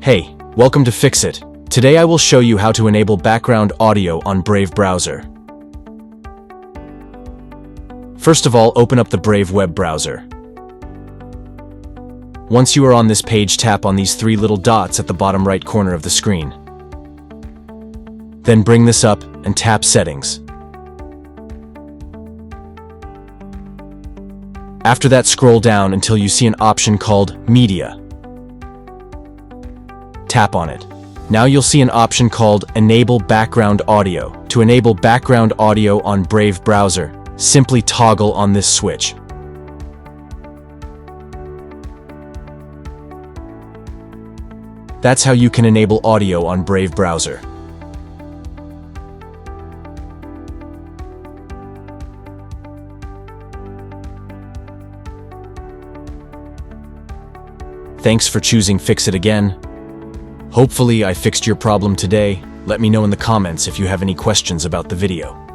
Hey, welcome to Fix-It. Today I will show you how to enable background audio on Brave browser. First of all, open up the Brave web browser. Once you are on this page, tap on these three little dots at the bottom right corner of the screen. Then bring this up and tap Settings. After that, scroll down until you see an option called Media. Tap on it. Now you'll see an option called Enable Background Audio. To enable background audio on Brave browser, simply toggle on this switch. That's how you can enable audio on Brave browser. Thanks for choosing Fix-It again. Hopefully I fixed your problem today. Let me know in the comments if you have any questions about the video.